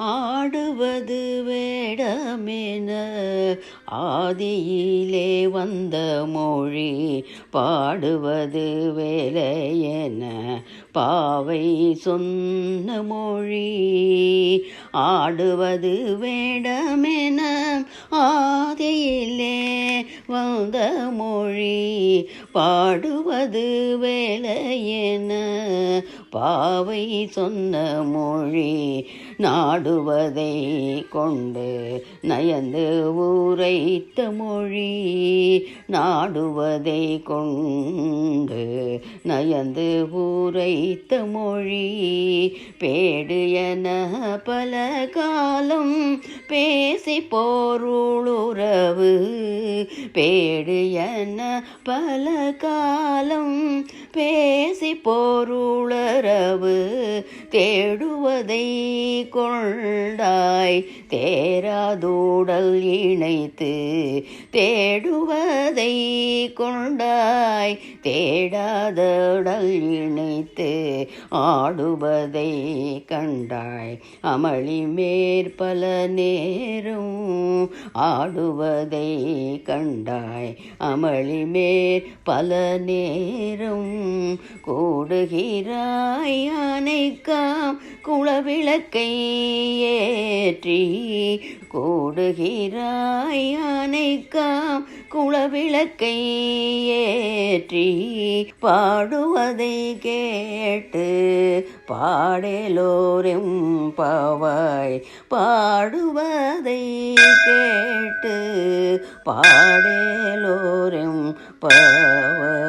ஆடுவது வேடமென ஆதியிலே வந்த மொழி, பாடுவது வேலையென பாவை சொன்ன மொழி. ஆடுவது வேடமென ஆதியிலே வந்த மொழி, பாடுவது வேலையென பாவை சொன்ன மொழி. நாடுவதை கொண்டு நயந்து உரைத்த மொழி, நாடுவதை கொண்டு நயந்து உரைத்த மொழி. பேடு என பல காலம் பேசி பொருளுறவு, பேடு என பல காலம் பேசி பொருளறவு. தேடுவதை கொண்டாய் தேராதூடல் இணைத்து, தேடுவதை கொண்டாய் தேடாதடல் இணைத்து. ஆடுவதை கண்டாய் அமளி மேற்பல நேரம், ஆடுவதை கண்டாய் அமளி மேற்பல நேரம். கூடுகிறாய் அணைக்காம் குளவிளக்கை ஏற்றி, கூடுகிறாய் அணைக்காம் குளவிளக்கை ஏற்றி. பாடுவதை கேட்டு பாடலோரும் பாவாய், பாடுவதை கேட்டு பாடலோரும் பாவாய்.